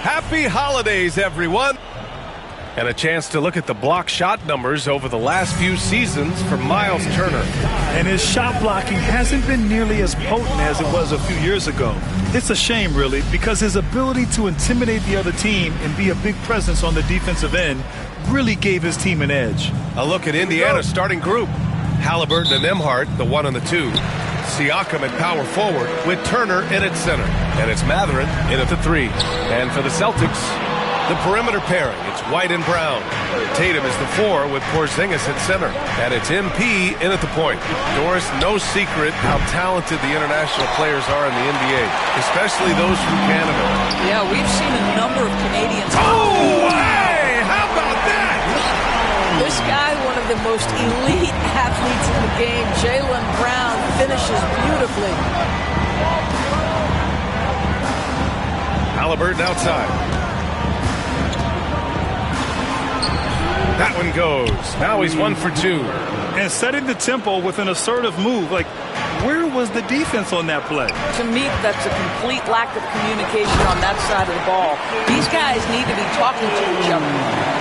Happy holidays, everyone. And a chance to look at the block shot numbers over the last few seasons for Miles Turner. And his shot blocking hasn't been nearly as potent as it was a few years ago. It's a shame, really, because his ability to intimidate the other team and be a big presence on the defensive end really gave his team an edge. A look at Indiana's starting group. Halliburton and Nembhard, the 1 and the 2. Siakam at power forward with Turner in at center. And it's Mathurin in at the 3. And for the Celtics, the perimeter pairing, it's White and Brown. Tatum is the 4 with Porzingis at center. And it's MP in at the point. Doris, no secret how talented the international players are in the NBA, especially those from Canada. Yeah, we've seen a number of Canadians. Oh, hey! How about that? This guy, one of the most elite athletes in the game, Jaylen Brown, finishes beautifully. Halliburton outside. That one goes. Now he's 1 for 2. And setting the tempo with an assertive move. Like, where was the defense on that play? To me, that's a complete lack of communication on that side of the ball. These guys need to be talking to each other.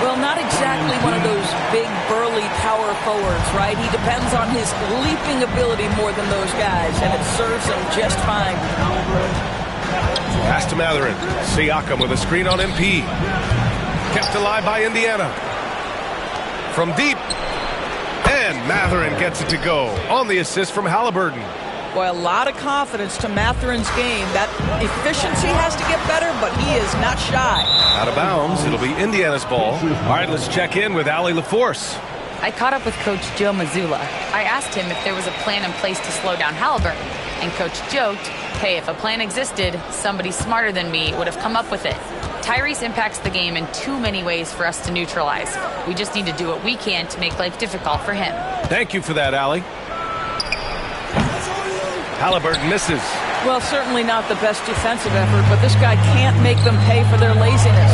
Well, not exactly one of those big, burly power forwards, right? He depends on his leaping ability more than those guys, and it serves him just fine. Pass to Mathurin. Siakam with a screen on MP. Kept alive by Indiana. From deep, and Mathurin gets it to go on the assist from Halliburton. Boy, a lot of confidence to Mathurin's game. That efficiency has to get better, but he is not shy. Out of bounds, it'll be Indiana's ball. All right, let's check in with Allie LaForce. I caught up with Coach Joe Mazzulla. I asked him if there was a plan in place to slow down Halliburton, and Coach joked, hey, if a plan existed, somebody smarter than me would have come up with it. Tyrese impacts the game in too many ways for us to neutralize. We just need to do what we can to make life difficult for him. Thank you for that, Allie. Halliburton misses. Well, certainly not the best defensive effort, but this guy can't make them pay for their laziness.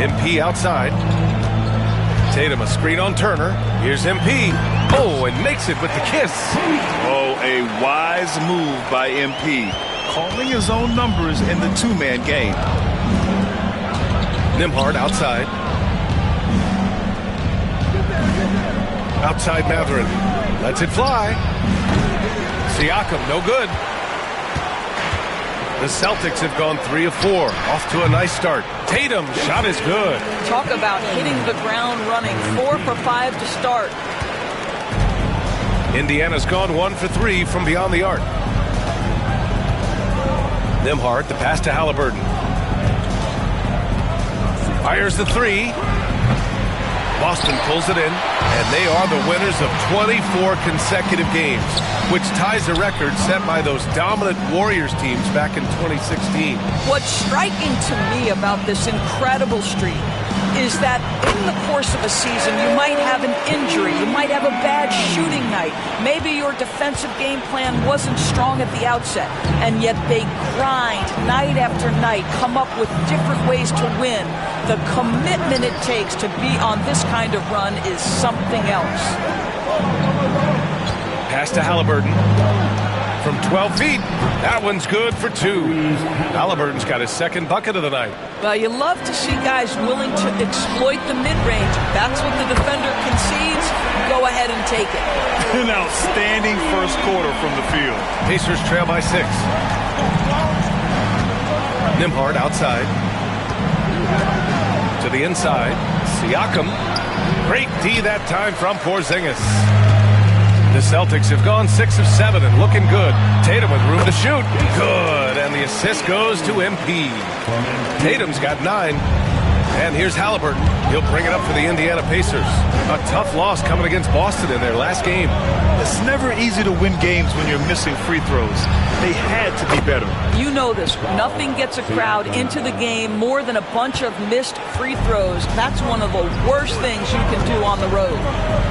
MP outside. Tatum a screen on Turner. Here's MP. Oh, and makes it with the kiss. Oh, a wise move by MP. Calling his own numbers in the two-man game. Nembhard outside. Outside Mathurin. Lets it fly. Siakam, no good. The Celtics have gone 3 of 4. Off to a nice start. Tatum, shot is good. Talk about hitting the ground running. 4 for 5 to start. Indiana's gone 1 for 3 from beyond the arc. Nembhard, the pass to Halliburton. Fires the 3. Boston pulls it in, and they are the winners of 24 consecutive games, which ties a record set by those dominant Warriors teams back in 2016. What's striking to me about this incredible streak is that in the course of a season, you might have an injury, you might have a bad shooting night, maybe your defensive game plan wasn't strong at the outset, and yet they grind night after night, come up with different ways to win. The commitment it takes to be on this kind of run is something else. Pass to Halliburton. From 12 feet, that one's good for 2. Halliburton's got his second bucket of the night. Well, you love to see guys willing to exploit the mid-range. That's what the defender concedes. Go ahead and take it. An outstanding first quarter from the field. Pacers trail by 6. Nembhard outside. To the inside. Siakam. Great D that time from Porzingis. The Celtics have gone 6 of 7 and looking good. Tatum with room to shoot. Good. And the assist goes to MP. Tatum's got 9. And here's Halliburton. He'll bring it up for the Indiana Pacers. A tough loss coming against Boston in their last game. It's never easy to win games when you're missing free throws. They had to be better. You know this. Nothing gets a crowd into the game more than a bunch of missed free throws. That's one of the worst things you can do on the road.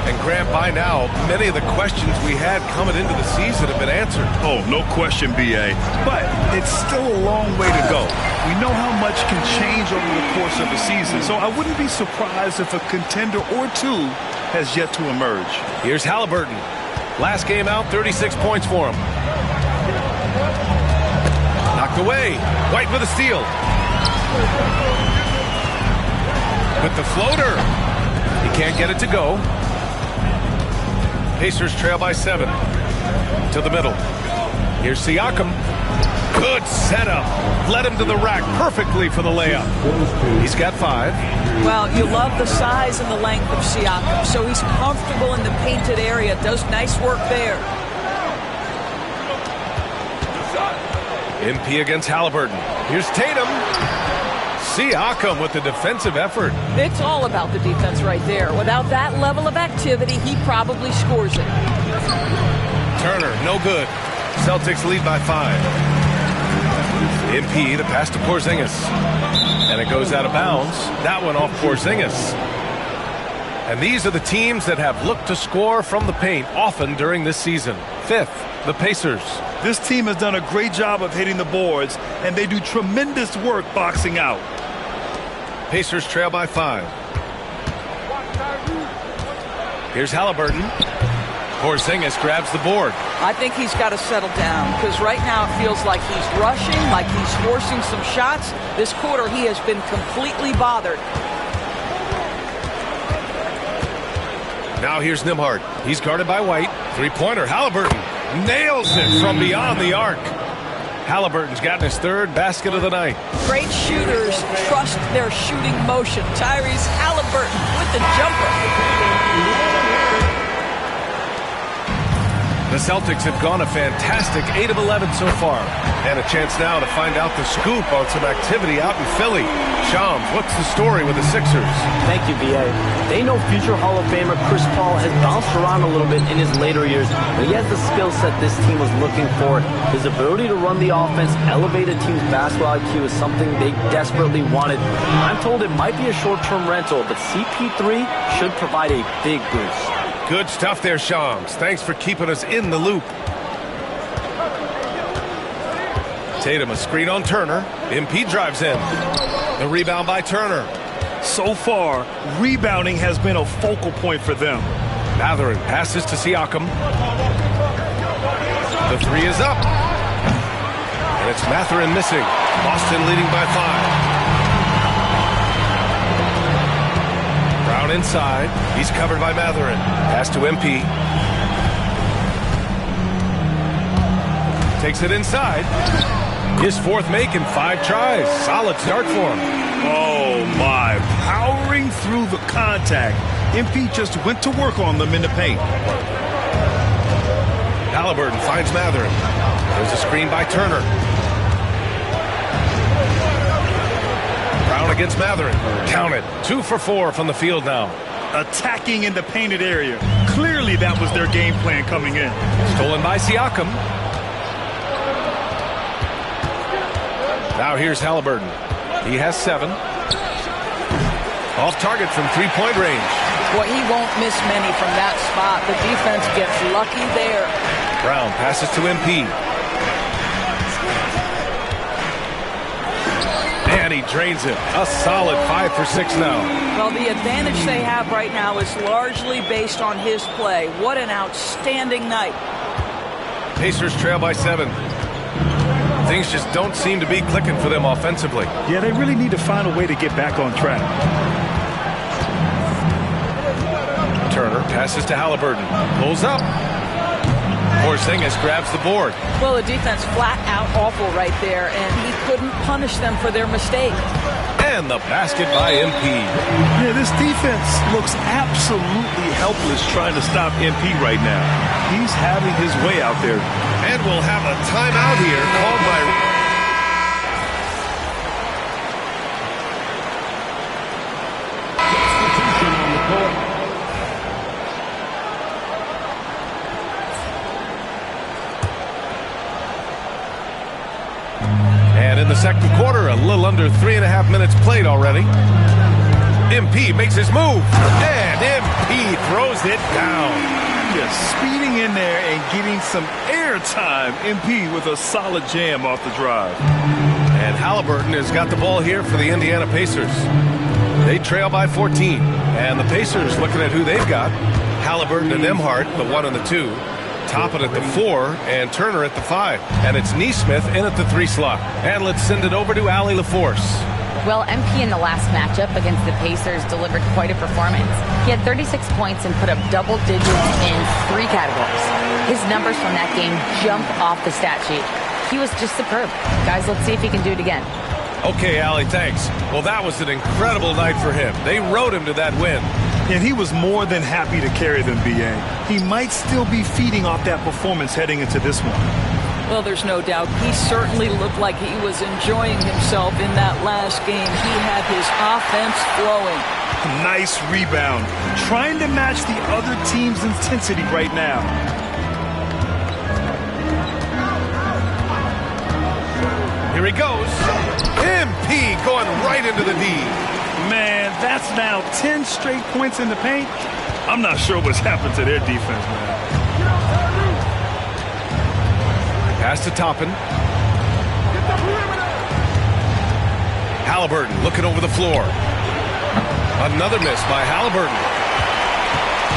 And Grant, by now, many of the questions we had coming into the season have been answered. Oh, no question, B.A. But it's still a long way to go. We know how much can change over the course of a season, so I wouldn't be surprised if a contender or two has yet to emerge. Here's Halliburton. Last game out, 36 points for him. Knocked away. White with a steal. With the floater. He can't get it to go. Pacers trail by 7. To the middle. Here's Siakam. Good setup. Led him to the rack perfectly for the layup. He's got 5. Well, you love the size and the length of Siakam, so he's comfortable in the painted area. Does nice work there. MP against Halliburton. Here's Tatum. Siakam with the defensive effort. It's all about the defense right there. Without that level of activity, he probably scores it. Turner, no good. Celtics lead by 5. MP, the pass to Porzingis. And it goes out of bounds. That one off Porzingis. And these are the teams that have looked to score from the paint often during this season. 5th, the Pacers. This team has done a great job of hitting the boards, and they do tremendous work boxing out. Pacers trail by 5. Here's Halliburton. Porzingis grabs the board. I think he's got to settle down because right now it feels like he's rushing, like he's forcing some shots. This quarter he has been completely bothered. Now here's Nembhard. He's guarded by White. Three-pointer. Halliburton nails it from beyond the arc. Halliburton's gotten his 3rd basket of the night. Great shooters trust their shooting motion. Tyrese Halliburton with the jumper. The Celtics have gone a fantastic 8 of 11 so far. And a chance now to find out the scoop on some activity out in Philly. Shams, what's the story with the Sixers? Thank you, B.A. They know future Hall of Famer Chris Paul has bounced around a little bit in his later years, but he has the skill set this team was looking for. His ability to run the offense, elevate a team's basketball IQ is something they desperately wanted. I'm told it might be a short-term rental, but CP3 should provide a big boost. Good stuff there, Shams. Thanks for keeping us in the loop. Tatum, a screen on Turner. MP drives in. The rebound by Turner. So far, rebounding has been a focal point for them. Mathurin passes to Siakam. The 3 is up. And it's Mathurin missing. Boston leading by 5. Brown inside. He's covered by Mathurin. Pass to MP. Takes it inside. His 4th make in 5 tries. Solid start for him. Oh, my. Powering through the contact. MP just went to work on them in the paint. Halliburton finds Mathurin. There's a screen by Turner. Brown against Mathurin. Count it. 2 for 4 from the field now. Attacking in the painted area. Clearly that was their game plan coming in. Stolen by Siakam. Now here's Halliburton. He has 7. Off target from 3-point range. Boy, he won't miss many from that spot. The defense gets lucky there. Brown passes to MP. And he drains it. A solid 5 for 6 now. Well, the advantage they have right now is largely based on his play. What an outstanding night. Pacers trail by 7. Things just don't seem to be clicking for them offensively. Yeah, they really need to find a way to get back on track. Turner passes to Halliburton. Pulls up. Porzingis grabs the board. Well, the defense flat out awful right there, and he couldn't punish them for their mistake. And the basket by MP. Yeah, this defense looks absolutely helpless trying to stop MP right now. He's having his way out there. And we'll have a timeout here called by... And in the second quarter, a little under 3.5 minutes played already. MP makes his move. And MP throws it down. Just speeding in there and getting some air time. MP with a solid jam off the drive. And Halliburton has got the ball here for the Indiana Pacers. They trail by 14. And the Pacers looking at who they've got. Halliburton and Nembhard, the 1 and the 2. Toppin at the 4 and Turner at the 5. And it's Neesmith in at the 3 slot. And let's send it over to Allie LaForce. Well, MP in the last matchup against the Pacers delivered quite a performance. He had 36 points and put up double digits in 3 categories. His numbers from that game jump off the stat sheet. He was just superb. Guys, let's see if he can do it again. Okay, Allie, thanks. Well, that was an incredible night for him. They rode him to that win. And he was more than happy to carry them, B.A. He might still be feeding off that performance heading into this one. Well, there's no doubt. He certainly looked like he was enjoying himself in that last game. He had his offense flowing. Nice rebound. Trying to match the other team's intensity right now. Here he goes. MP going right into the D. Man, that's now 10 straight points in the paint. I'm not sure what's happened to their defense, man. Pass to Toppin. Halliburton looking over the floor. Another miss by Halliburton.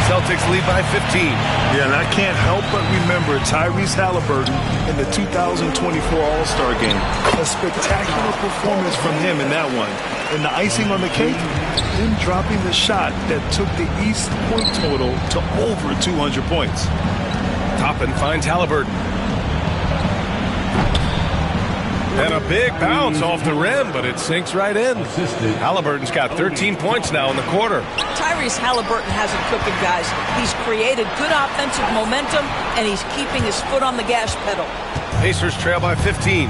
Celtics lead by 15. Yeah, and I can't help but remember Tyrese Halliburton in the 2024 All-Star game. A spectacular performance from him in that one. And the icing on the cake, him dropping the shot that took the East point total to over 200 points. Toppin finds Halliburton. And a big bounce off the rim, but it sinks right in. Halliburton's got 13 points now in the quarter. Tyrese Halliburton has it cooking, guys. He's created good offensive momentum, and he's keeping his foot on the gas pedal. Pacers trail by 15.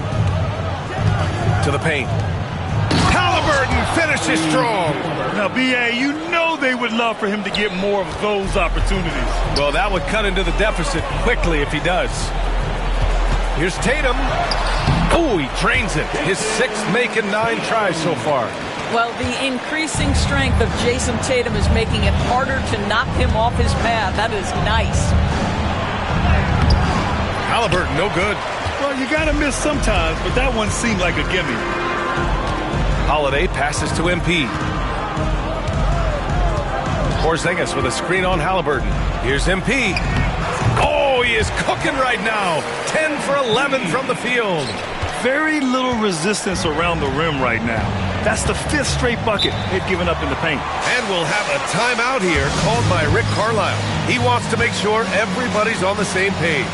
To the paint. Halliburton finishes strong. Now, B.A., you know they would love for him to get more of those opportunities. Well, that would cut into the deficit quickly if he does. Here's Tatum. Oh, he drains it. His 6th make in 9 tries so far. Well, the increasing strength of Jason Tatum is making it harder to knock him off his path. That is nice. Halliburton, no good. Well, you got to miss sometimes, but that one seemed like a gimme. Holiday passes to MP. Porzingis with a screen on Halliburton. Here's MP. Oh, he is cooking right now. 10 for 11 from the field. Very little resistance around the rim right now. That's the 5th straight bucket they've given up in the paint. And we'll have a timeout here called by Rick Carlisle. He wants to make sure everybody's on the same page.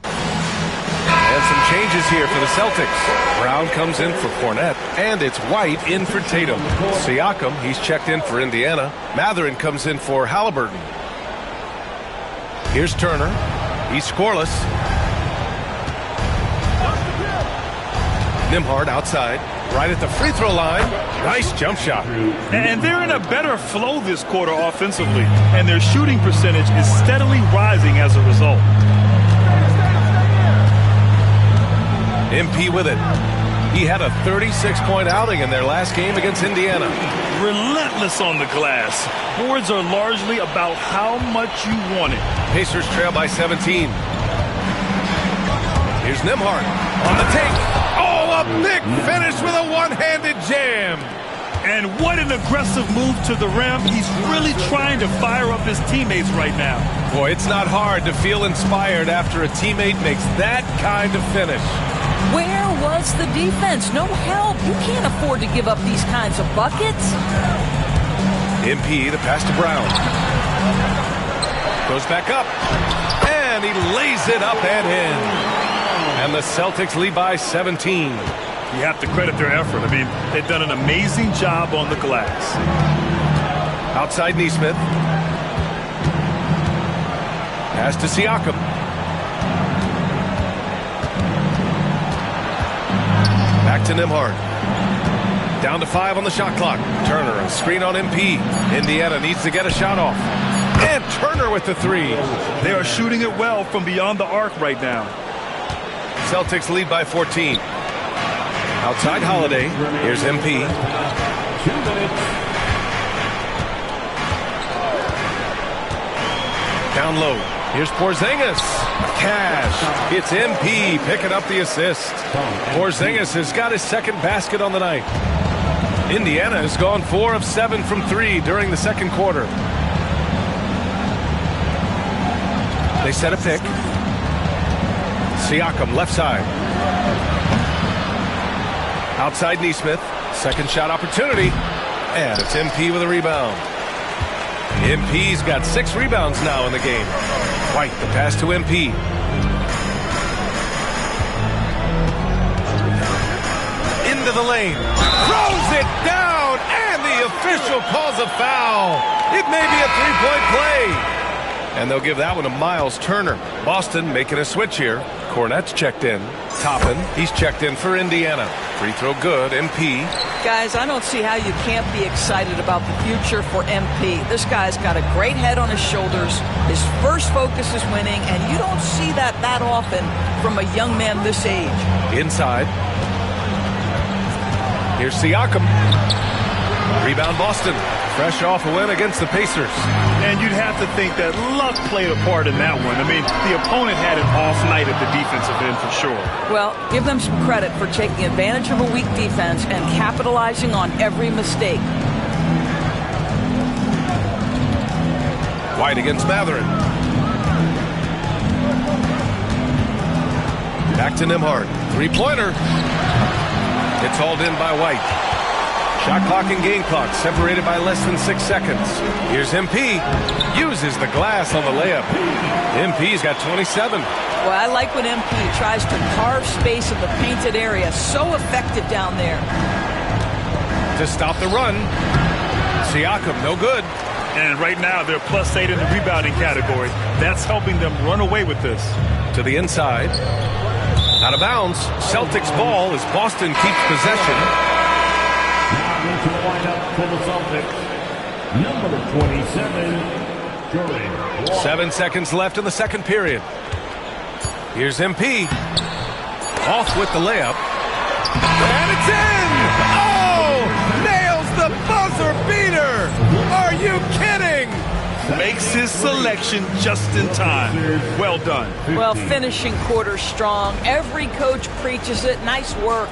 And some changes here for the Celtics. Brown comes in for Fournette, and it's White in for Tatum. Siakam, he's checked in for Indiana. Mathurin comes in for Halliburton. Here's Turner. He's scoreless. Nembhard outside, right at the free throw line. Nice jump shot. And they're in a better flow this quarter offensively, and their shooting percentage is steadily rising as a result. MP with it. He had a 36-point outing in their last game against Indiana. Relentless on the glass. Boards are largely about how much you want it. Pacers trail by 17. Here's Nembhard on the take. Oh, a big finish with a one-handed jam. And what an aggressive move to the rim. He's really trying to fire up his teammates right now. Boy, it's not hard to feel inspired after a teammate makes that kind of finish. Where was the defense? No help. You can't afford to give up these kinds of buckets. MP, the pass to Brown. Goes back up. And he lays it up and in. And the Celtics lead by 17. You have to credit their effort. I mean, they've done an amazing job on the glass. Outside Neesmith. Pass to Siakam. Back to Nembhard. Down to 5 on the shot clock. Turner, a screen on MP. Indiana needs to get a shot off. And Turner with the 3. They are shooting it well from beyond the arc right now. Celtics lead by 14. Outside Holiday. Here's MP. 2 minutes. Down low. Here's Porzingis. Cash. It's MP picking up the assist. Porzingis has got his 2nd basket on the night. Indiana has gone 4 of 7 from 3 during the 2nd quarter. They set a pick. Siakam, left side. Outside Neesmith. Second shot opportunity. And it's MP with a rebound. MP's got 6 rebounds now in the game. White, the pass to MP. Into the lane. Throws it down. And the official calls a foul. It may be a 3-point play. And they'll give that one to Miles Turner. Boston making a switch here. Cornette's checked in. Toppin, he's checked in for Indiana. Free throw good. MP. Guys, I don't see how you can't be excited about the future for MP. This guy's got a great head on his shoulders. His first focus is winning, and you don't see that often from a young man this age. Inside. Here's Siakam. Rebound Boston. Fresh off a win against the Pacers. And you'd have to think that luck played a part in that one. I mean, the opponent had an off night at the defensive end for sure. Well, give them some credit for taking advantage of a weak defense and capitalizing on every mistake. White against Matherin. Back to Nembhard. 3-pointer. It's hauled in by White. Shot clock and game clock separated by less than 6 seconds. Here's MP. Uses the glass on the layup. MP's got 27. Well, I like when MP tries to carve space in the painted area. So effective down there. To stop the run. Siakam, no good. And right now, they're +8 in the rebounding category. That's helping them run away with this. To the inside. Out of bounds. Celtics ball as Boston keeps possession. To the lineup for the Celtics, number 27, Curry. 7 seconds left in the second period. Here's MP. Off with the layup. And it's in! Oh! Nails the buzzer beater! Are you kidding? Makes his selection just in time. Well done. Well, finishing quarter strong. Every coach preaches it. Nice work.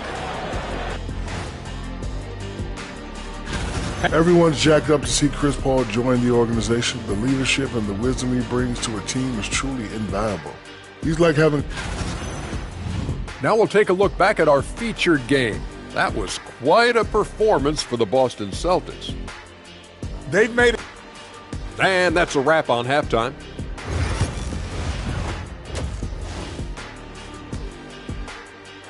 Everyone's jacked up to see Chris Paul join the organization. The leadership and the wisdom he brings to a team is truly invaluable. He's like having... Now we'll take a look back at our featured game. That was quite a performance for the Boston Celtics. They've made it... And that's a wrap on halftime.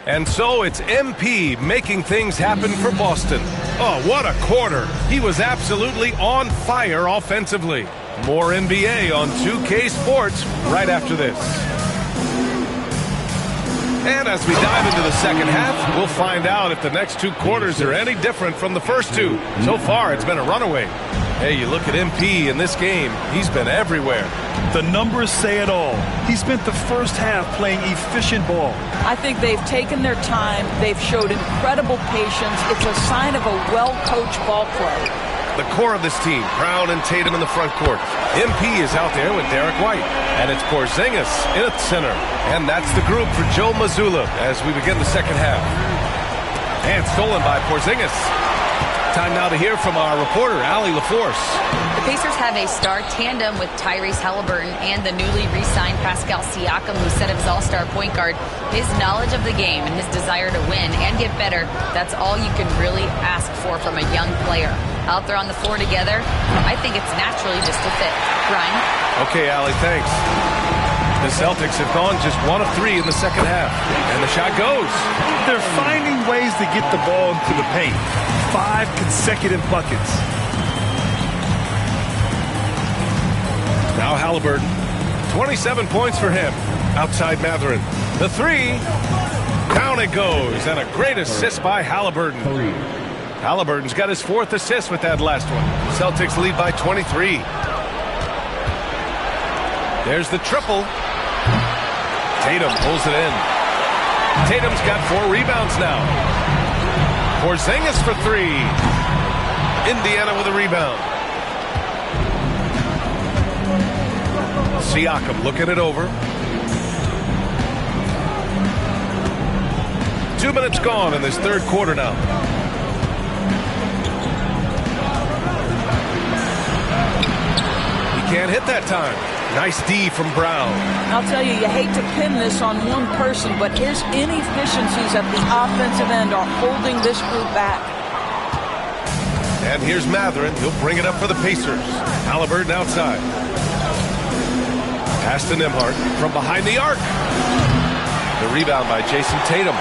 And so it's MP making things happen for Boston. Oh, what a quarter. He was absolutely on fire offensively. More NBA on 2K Sports right after this. And as we dive into the second half, we'll find out if the next 2 quarters are any different from the first 2. So far, it's been a runaway. Hey, you look at MP in this game, he's been everywhere. The numbers say it all. He spent the first half playing efficient ball. I think they've taken their time. They've showed incredible patience. It's a sign of a well-coached ball club. The core of this team, Brown and Tatum in the front court. MP is out there with Derek White. And it's Porzingis in at center. And that's the group for Joe Mazzulla as we begin the second half. And stolen by Porzingis. Time now to hear from our reporter, Allie LaForce. The Pacers have a star tandem with Tyrese Halliburton and the newly re-signed Pascal Siakam, who set up his all-star point guard. His knowledge of the game and his desire to win and get better, that's all you can really ask for from a young player. Out there on the floor together, I think it's naturally just a fit. Brian? Okay, Allie, thanks. The Celtics have gone just 1 of 3 in the second half. And the shot goes. They're finding ways to get the ball into the paint. 5 consecutive buckets. Now Halliburton. 27 points for him. Outside Matherin. The 3. Down it goes. And a great assist by Halliburton. Halliburton's got his 4th assist with that last one. Celtics lead by 23. There's the triple. Tatum pulls it in. Tatum's got 4 rebounds now. Porzingis for 3. Indiana with a rebound. Siakam looking it over. 2 minutes gone in this third quarter now. He can't hit that time. Nice D from Brown. I'll tell you, you hate to pin this on one person, but his inefficiencies at the offensive end are holding this group back. And here's Matherin. He'll bring it up for the Pacers. Halliburton outside. Pass to Nembhard from behind the arc. The rebound by Jason Tatum.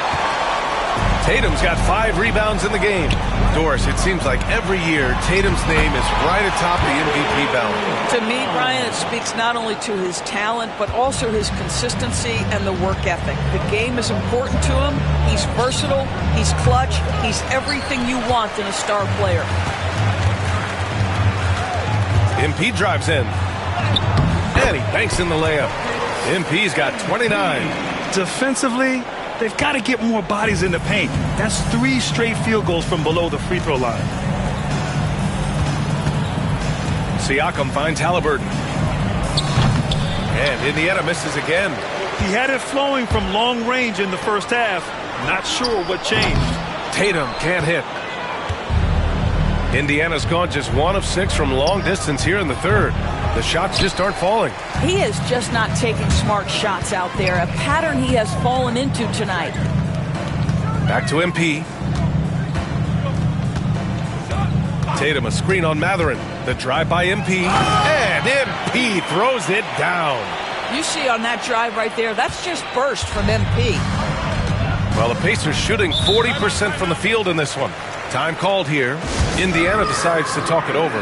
Tatum's got 5 rebounds in the game. Doris, it seems like every year Tatum's name is right atop the MVP ballot. To me, Brian, it speaks not only to his talent, but also his consistency and the work ethic. The game is important to him. He's versatile. He's clutch. He's everything you want in a star player. MP drives in. And he banks in the layup. MP's got 29. Defensively, they've got to get more bodies in the paint. That's 3 straight field goals from below the free throw line. Siakam finds Halliburton. And Indiana misses again. He had it flowing from long range in the first half. Not sure what changed. Tatum can't hit. Indiana's gone just 1 of 6 from long distance here in the third. The shots just aren't falling. He is just not taking smart shots out there, a pattern he has fallen into tonight. Back to MP. Tatum a screen on Matherin. The drive by MP. And MP throws it down. You see on that drive right there, that's just burst from MP. Well, the Pacers shooting 40% from the field in this one. Time called here. Indiana decides to talk it over.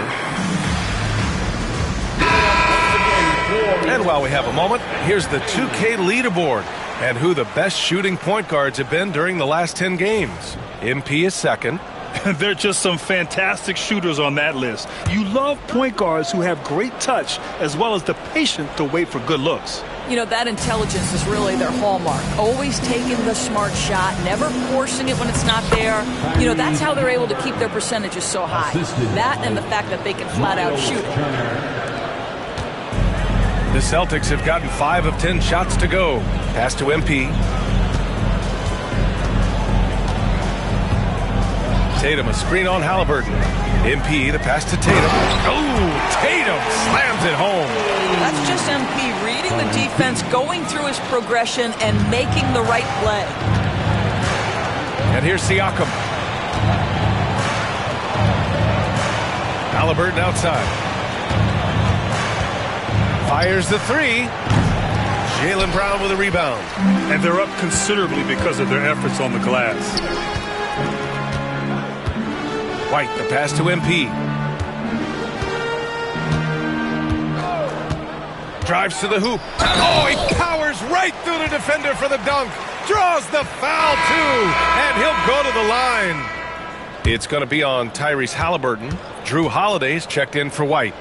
And while we have a moment, here's the 2K leaderboard and who the best shooting point guards have been during the last 10 games. MP is second. There are just some fantastic shooters on that list. You love point guards who have great touch as well as the patience to wait for good looks. You know, that intelligence is really their hallmark. Always taking the smart shot, never forcing it when it's not there. You know, that's how they're able to keep their percentages so high. That and the fact that they can flat out shoot it. The Celtics have gotten 5 of 10 shots to go. Pass to MP. Tatum a screen on Halliburton. MP the pass to Tatum. Oh, Tatum slams it home. That's just MP reading the defense, going through his progression, and making the right play. And here's Siakam. Halliburton outside. Fires the 3. Jaylen Brown with a rebound. And they're up considerably because of their efforts on the glass. White, the pass to MP. Drives to the hoop. Oh, he powers right through the defender for the dunk. Draws the foul, too. And he'll go to the line. It's going to be on Tyrese Halliburton. Drew Holiday's checked in for White.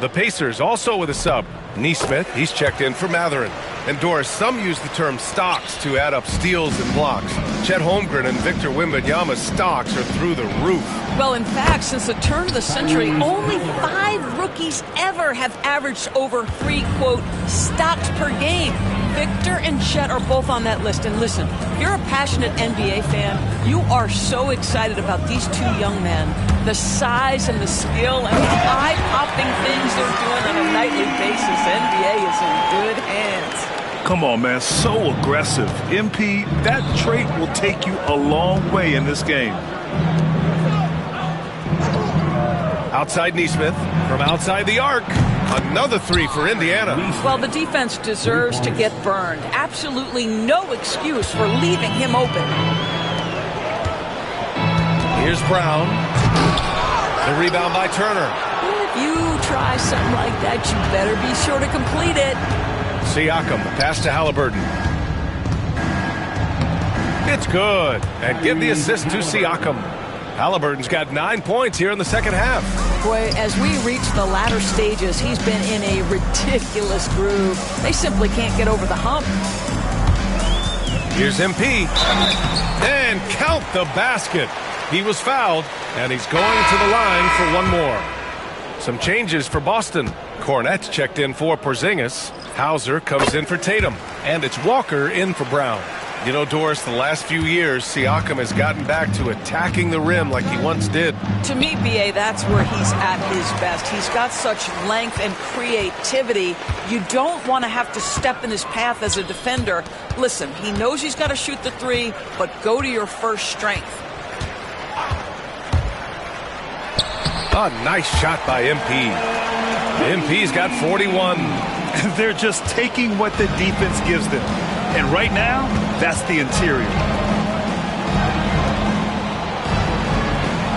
The Pacers also with a sub. Nesmith, he's checked in for Matherin. And Doris, some use the term stocks to add up steals and blocks. Chet Holmgren and Victor Wembanyama's stocks are through the roof. Well, in fact, since the turn of the century, only 5 rookies ever have averaged over 3, quote, stocks per game. Victor and Chet are both on that list. And listen, if you're a passionate NBA fan, you are so excited about these 2 young men. The size and the skill and the eye-popping things they're doing on a nightly basis. NBA is in good hands. Come on, man. So aggressive. MP, that trait will take you a long way in this game. Outside Nesmith. From outside the arc. Another 3 for Indiana. Well, the defense deserves to get burned. Absolutely no excuse for leaving him open. Here's Brown. The rebound by Turner. If you try something like that, you better be sure to complete it. Siakam, the pass to Halliburton. It's good. And give the assist to Siakam. Halliburton's got 9 points here in the second half. Boy, as we reach the latter stages, he's been in a ridiculous groove. They simply can't get over the hump. Here's MP. And count the basket. He was fouled, and he's going to the line for 1 more. Some changes for Boston. Cornette's checked in for Porzingis. Hauser comes in for Tatum. And it's Walker in for Brown. You know, Doris, the last few years, Siakam has gotten back to attacking the rim like he once did. To me, B.A., that's where he's at his best. He's got such length and creativity. You don't want to have to step in his path as a defender. Listen, he knows he's got to shoot the three, but go to your first strength. A nice shot by MP. MP's got 41. They're just taking what the defense gives them. And right now, that's the interior.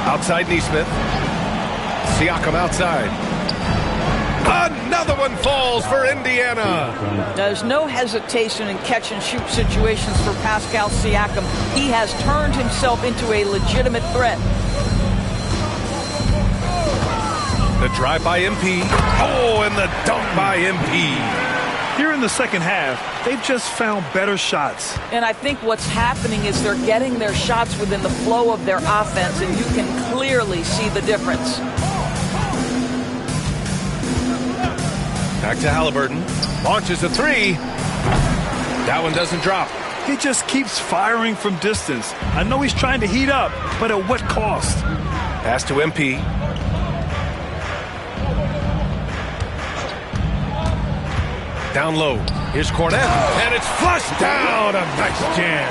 Outside Neesmith. Siakam outside. Another one falls for Indiana. There's no hesitation in catch-and-shoot situations for Pascal Siakam. He has turned himself into a legitimate threat. The drive by MP. Oh, and the dunk by MP. Here in the second half, they've just found better shots. And I think what's happening is they're getting their shots within the flow of their offense, and you can clearly see the difference. Back to Halliburton. Launches a three. That one doesn't drop. He just keeps firing from distance. I know he's trying to heat up, but at what cost? Pass to MP. Down low. Here's Cornette. And it's flushed down. A nice jam.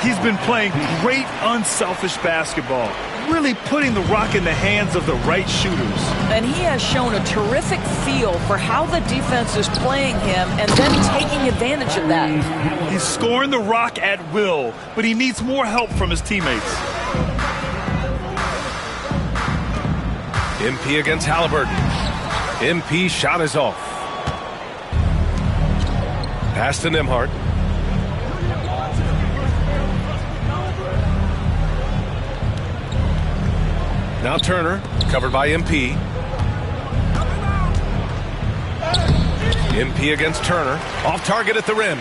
He's been playing great unselfish basketball, really putting the rock in the hands of the right shooters. And he has shown a terrific feel for how the defense is playing him and then taking advantage of that. He's scoring the rock at will, but he needs more help from his teammates. MP against Halliburton. MP shot is off. Pass to Nembhard. Now Turner, covered by MP. MP against Turner. Off target at the rim.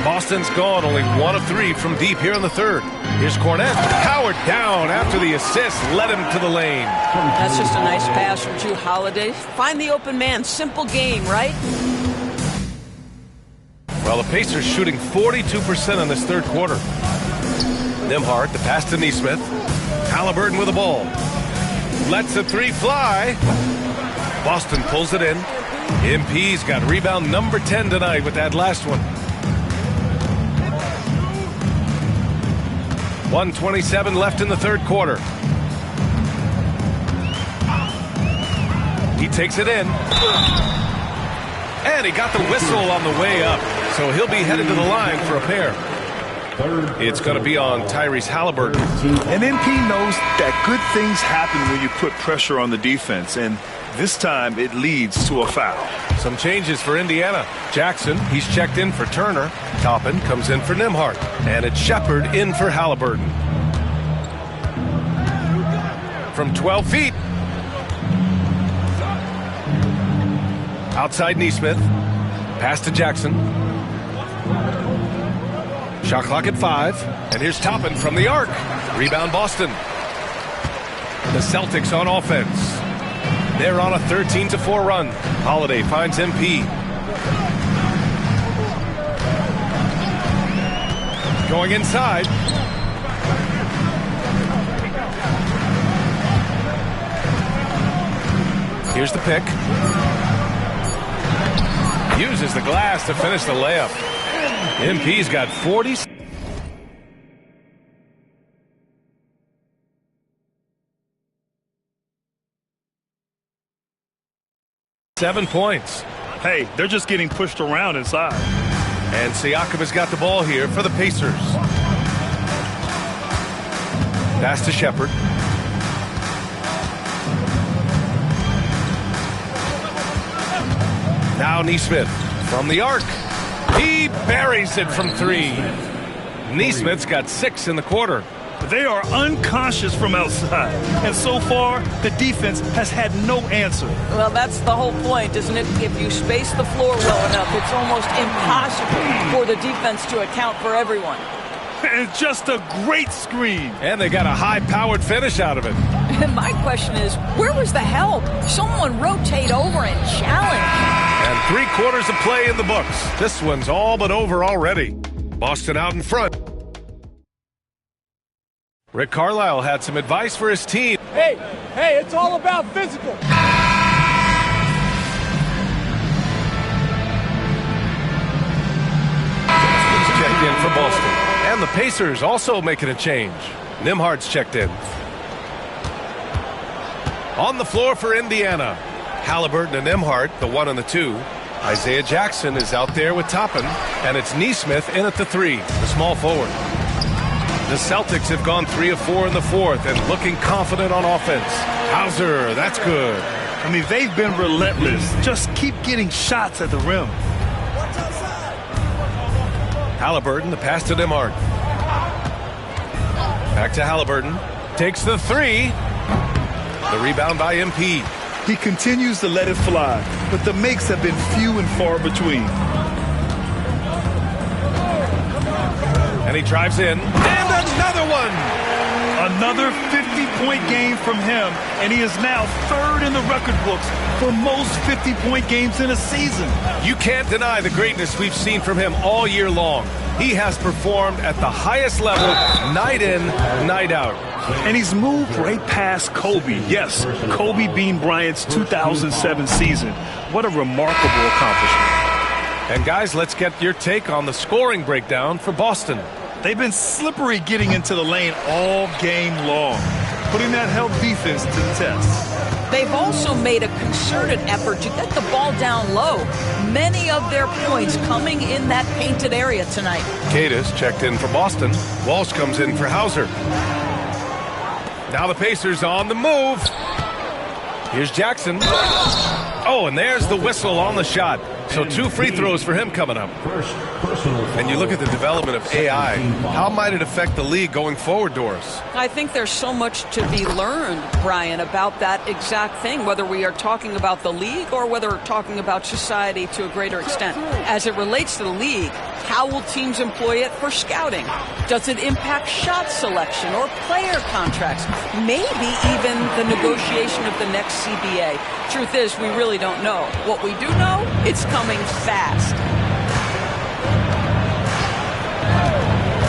Boston's gone only 1 of 3 from deep here in the third. Here's Cornette. Howard down after the assist. Led him to the lane. That's just a nice pass from Jrue Holiday. Find the open man. Simple game, right? Well, the Pacers shooting 42% in this third quarter. Nembhard, the pass to Neesmith. Halliburton with the ball. Lets a three fly. Boston pulls it in. MP's got rebound number 10 tonight with that last one. 1:27 left in the third quarter. He takes it in. And he got the whistle on the way up. So he'll be headed to the line for a pair. It's going to be on Tyrese Halliburton. And MP knows that good things happen when you put pressure on the defense. And this time it leads to a foul. Some changes for Indiana. Jackson, he's checked in for Turner. Toppin comes in for Nembhard. And it's Shepard in for Halliburton. From 12 feet. Outside Neesmith. Pass to Jackson. Shot clock at 5. And here's Toppin from the arc. Rebound Boston. The Celtics on offense. They're on a 13-4 run. Holiday finds MP. Going inside. Here's the pick. Uses the glass to finish the layup. MP's got 47 points. Hey, they're just getting pushed around inside. And Siakam has got the ball here for the Pacers. Pass to Shepard. Now Neesmith from the arc. He buries it from 3. Neesmith's got 6 in the quarter. They are unconscious from outside. And so far, the defense has had no answer. Well, that's the whole point, isn't it? If you space the floor well enough, it's almost impossible for the defense to account for everyone. And just a great screen. And they got a high-powered finish out of it. And my question is, where was the help? Someone rotate over and challenge. And 3 quarters of play in the books. This one's all but over already. Boston out in front. Rick Carlisle had some advice for his team. Hey, it's all about physical. Checked in for Boston. And the Pacers also making a change. Nembhard's checked in. On the floor for Indiana. Halliburton and Nembhard, the 1 and the 2. Isaiah Jackson is out there with Toppin. And it's Nesmith in at the 3, the small forward. The Celtics have gone 3 of 4 in the fourth and looking confident on offense. Hauser, that's good. I mean, they've been relentless. Just keep getting shots at the rim. Halliburton, the pass to Nembhard. Back to Halliburton. Takes the 3. The rebound by MP. He continues to let it fly, but the makes have been few and far between. And he drives in. And another one! Another 50-point game from him, and he is now 3rd in the record books for most 50-point games in a season. You can't deny the greatness we've seen from him all year long. He has performed at the highest level, night in, night out. And he's moved right past Kobe. Yes, Kobe Bean Bryant's 2007 season. What a remarkable accomplishment. And guys, let's get your take on the scoring breakdown for Boston. They've been slippery getting into the lane all game long, putting that help defense to the test. They've also made a concerted effort to get the ball down low. Many of their points coming in that painted area tonight. Cadis checked in for Boston. Walsh comes in for Hauser. Now the Pacers on the move. Here's Jackson. Oh, and there's the whistle on the shot. So 2 free throws for him coming up. And you look at the development of AI. How might it affect the league going forward, Doris? I think there's so much to be learned, Brian, about that exact thing, whether we are talking about the league or whether we're talking about society to a greater extent. As it relates to the league, how will teams employ it for scouting? Does it impact shot selection or player contracts? Maybe even the negotiation of the next CBA. Truth is, we really don't know. What we do know, it's coming fast.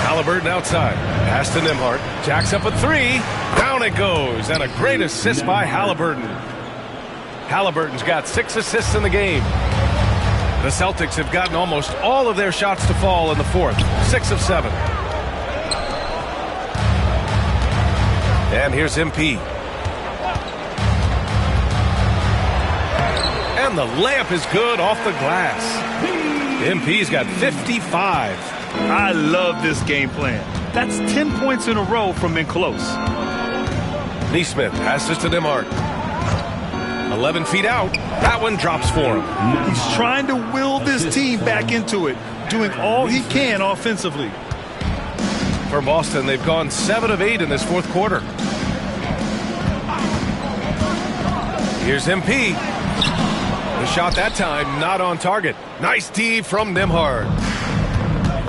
Halliburton outside. Pass to Nembhard. Jacks up a 3. Down it goes. And a great assist by Halliburton. Halliburton's got 6 assists in the game. The Celtics have gotten almost all of their shots to fall in the fourth. 6 of 7. And here's MP. And the layup is good off the glass. MP's got 55. I love this game plan. That's 10 points in a row from in close. Nesmith passes to Nembhard. 11 feet out. That one drops for him. He's trying to will this team back into it, doing all he can offensively. For Boston, they've gone 7 of 8 in this fourth quarter. Here's MP. The shot that time not on target. Nice D from Nembhard.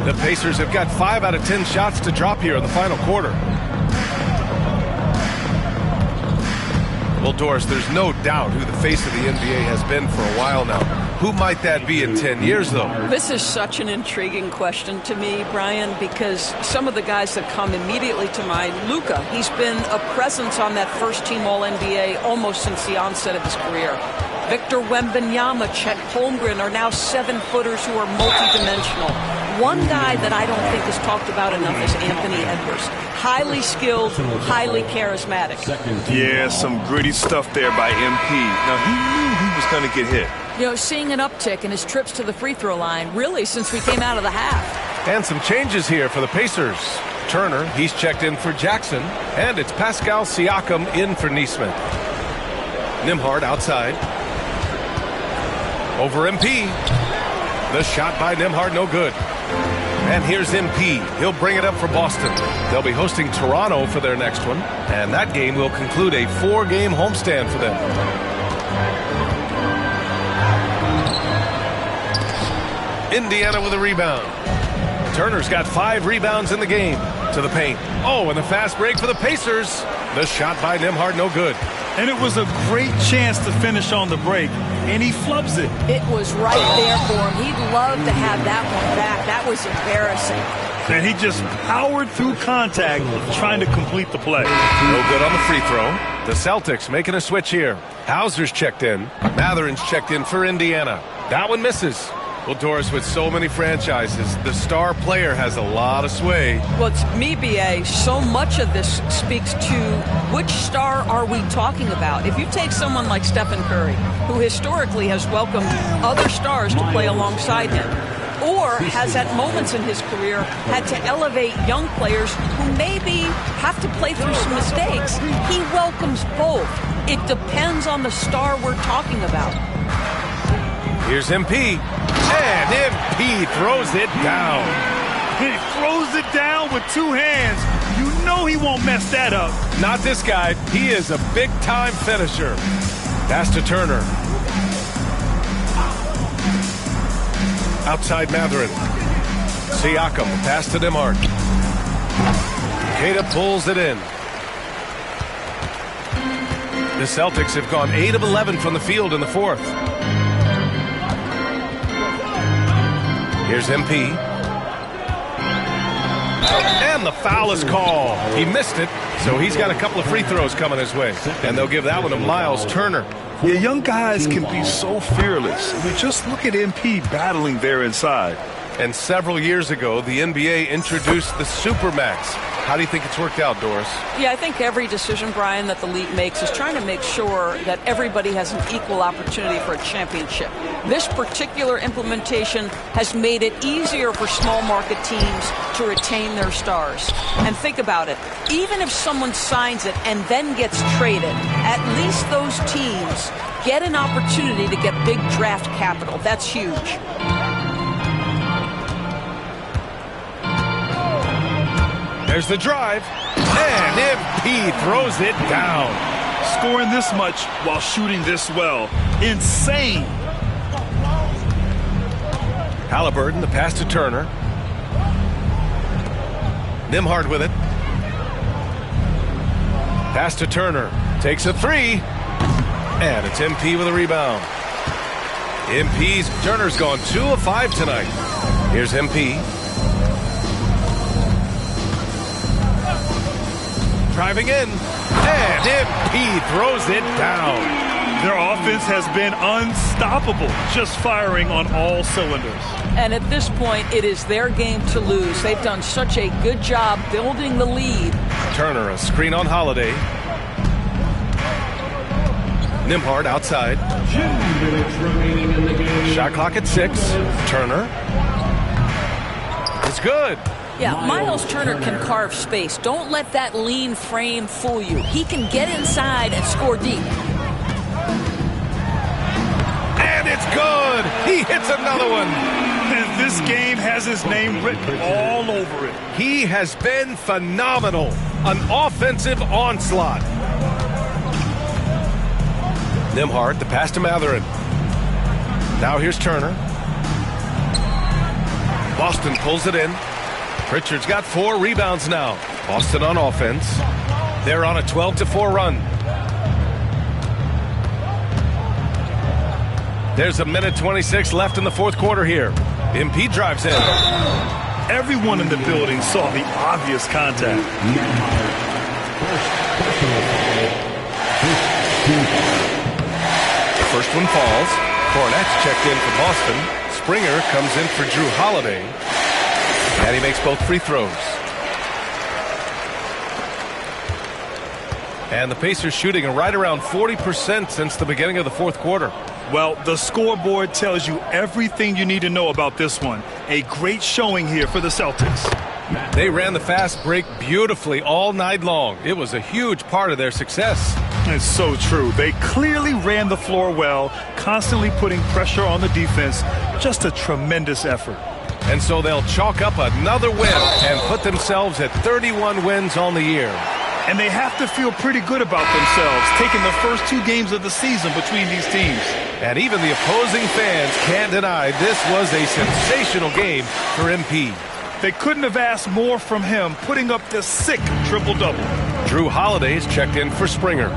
The Pacers have got 5 out of 10 shots to drop here in the final quarter. Well, Doris, there's no doubt who the face of the NBA has been for a while now. Who might that be in 10 years, though? This is such an intriguing question to me, Brian, because some of the guys that come immediately to mind, Luka, he's been a presence on that first-team All-NBA almost since the onset of his career. Victor Wembanyama, Chet Holmgren are now 7-footers who are multidimensional. One guy that I don't think is talked about enough is Anthony Edwards. Highly skilled, highly charismatic. Yeah, some gritty stuff there by MP. Now, he knew he was going to get hit. You know, seeing an uptick in his trips to the free throw line, really, since we came out of the half. And some changes here for the Pacers. Turner, he's checked in for Jackson. And it's Pascal Siakam in for Nesmith. Nembhard outside. Over MP. The shot by Nembhard, no good. And here's MP. He'll bring it up for Boston. They'll be hosting Toronto for their next one. And that game will conclude a 4-game homestand for them. Indiana with a rebound. Turner's got 5 rebounds in the game. To the paint. Oh, and the fast break for the Pacers. The shot by Nembhard, no good. And it was a great chance to finish on the break, and he flubs it. It was right there for him. He'd love to have that one back. That was embarrassing. And he just powered through contact trying to complete the play. No good on the free throw. The Celtics making a switch here. Hauser's checked in. Matherin's checked in for Indiana. That one misses. Well, Doris, with so many franchises, the star player has a lot of sway. Well, it's me, B.A. So much of this speaks to which star are we talking about? If you take someone like Stephen Curry, who historically has welcomed other stars to play alongside him, or has at moments in his career had to elevate young players who maybe have to play through some mistakes, he welcomes both. It depends on the star we're talking about. Here's MP. And MP throws it down. He throws it down with two hands. You know he won't mess that up. Not this guy. He is a big-time finisher. Pass to Turner. Outside Matherin. Siakam. Pass to Nembhard. Keita pulls it in. The Celtics have gone 8 of 11 from the field in the fourth. Here's MP. And the foul is called. He missed it, so he's got a couple of free throws coming his way. And they'll give that one to Miles Turner. Yeah, young guys can be so fearless. I mean, just look at MP battling there inside. And several years ago, the NBA introduced the Supermax. How do you think it's worked out, Doris? Yeah, I think every decision, Brian, that the league makes is trying to make sure that everybody has an equal opportunity for a championship. This particular implementation has made it easier for small market teams to retain their stars. And think about it. Even if someone signs it and then gets traded, at least those teams get an opportunity to get big draft capital. That's huge. There's the drive, and MP throws it down. Scoring this much while shooting this well. Insane. Halliburton, the pass to Turner. Nembhard with it. Pass to Turner. Takes a three. And it's MP with a rebound. Turner's gone 2 of 5 tonight. Here's MP. Driving in, and MP throws it down. Their offense has been unstoppable, just firing on all cylinders. And at this point, it is their game to lose. They've done such a good job building the lead. Turner, a screen on Holiday. Nembhard outside. 2 minutes remaining in the game. Shot clock at 6. Turner. It's good. Yeah, Miles Turner can carve space. Don't let that lean frame fool you. He can get inside and score deep. And it's good. He hits another one. And this game has his name written all over it. He has been phenomenal. An offensive onslaught. Nembhard, the pass to Matherin. Now here's Turner. Boston pulls it in. Pritchard's got 4 rebounds now. Boston on offense. They're on a 12-4 run. There's 1:26 left in the fourth quarter here. MP drives in. Everyone in the building saw the obvious contact. The first one falls. Cornette's checked in for Boston. Springer comes in for Drew Holiday. And he makes both free throws. And the Pacers shooting right around 40% since the beginning of the fourth quarter. Well, the scoreboard tells you everything you need to know about this one. A great showing here for the Celtics. They ran the fast break beautifully all night long. It was a huge part of their success. It's so true. They clearly ran the floor well, constantly putting pressure on the defense. Just a tremendous effort. And so they'll chalk up another win and put themselves at 31 wins on the year. And they have to feel pretty good about themselves, taking the first 2 games of the season between these teams. And even the opposing fans can't deny this was a sensational game for MP. They couldn't have asked more from him, putting up this sick triple-double. Drew Holiday's checked in for Springer.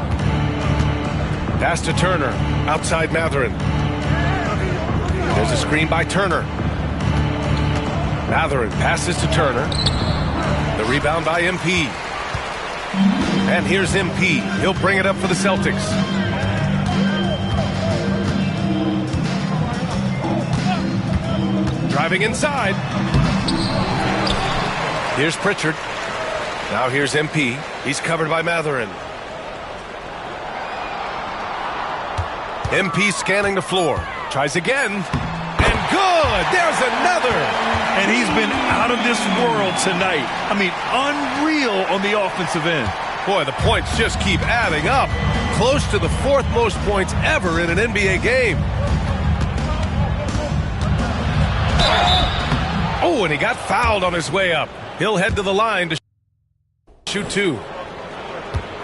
Pass to Turner. Outside Matherin. There's a screen by Turner. Matherin passes to Turner. The rebound by MP. And here's MP. He'll bring it up for the Celtics. Driving inside. Here's Pritchard. Now here's MP. He's covered by Matherin. MP scanning the floor. Tries again. And good! There's another! And he's been out of this world tonight. I mean, unreal on the offensive end. Boy, the points just keep adding up. Close to the fourth most points ever in an NBA game. Oh, and he got fouled on his way up. He'll head to the line to shoot two.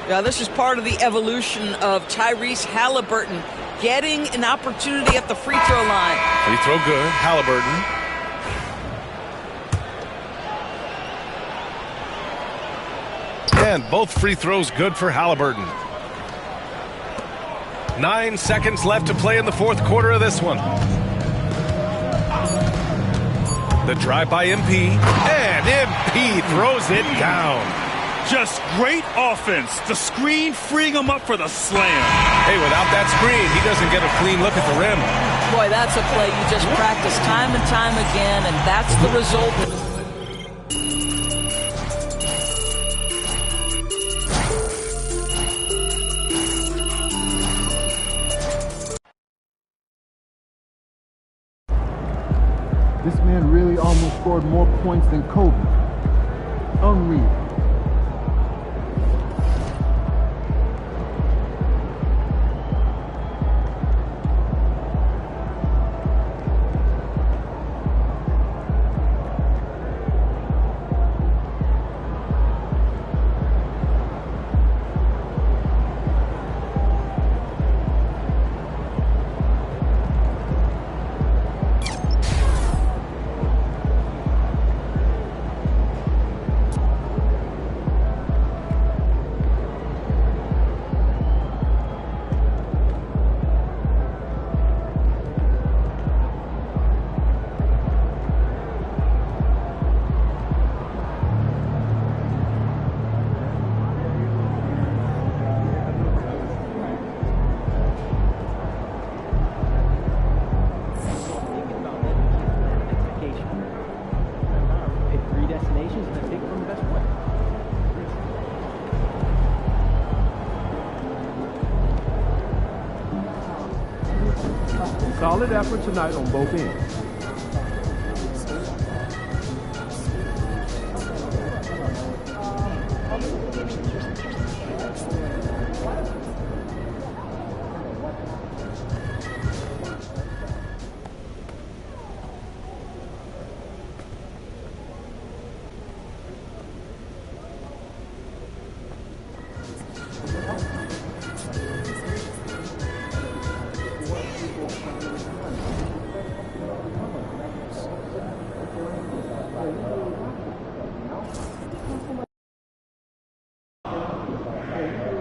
Yeah, this is part of the evolution of Tyrese Halliburton getting an opportunity at the free throw line. Free throw good. Halliburton. And both free throws good for Halliburton. 9 seconds left to play in the fourth quarter of this one. The drive by MP. And MP throws it down. Just great offense. The screen freeing him up for the slam. Hey, without that screen, he doesn't get a clean look at the rim. Boy, that's a play you just practice time and time again, and that's the result. This man really almost scored more points than Kobe. Unreal. Solid effort tonight on both ends.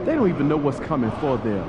They don't even know what's coming for them.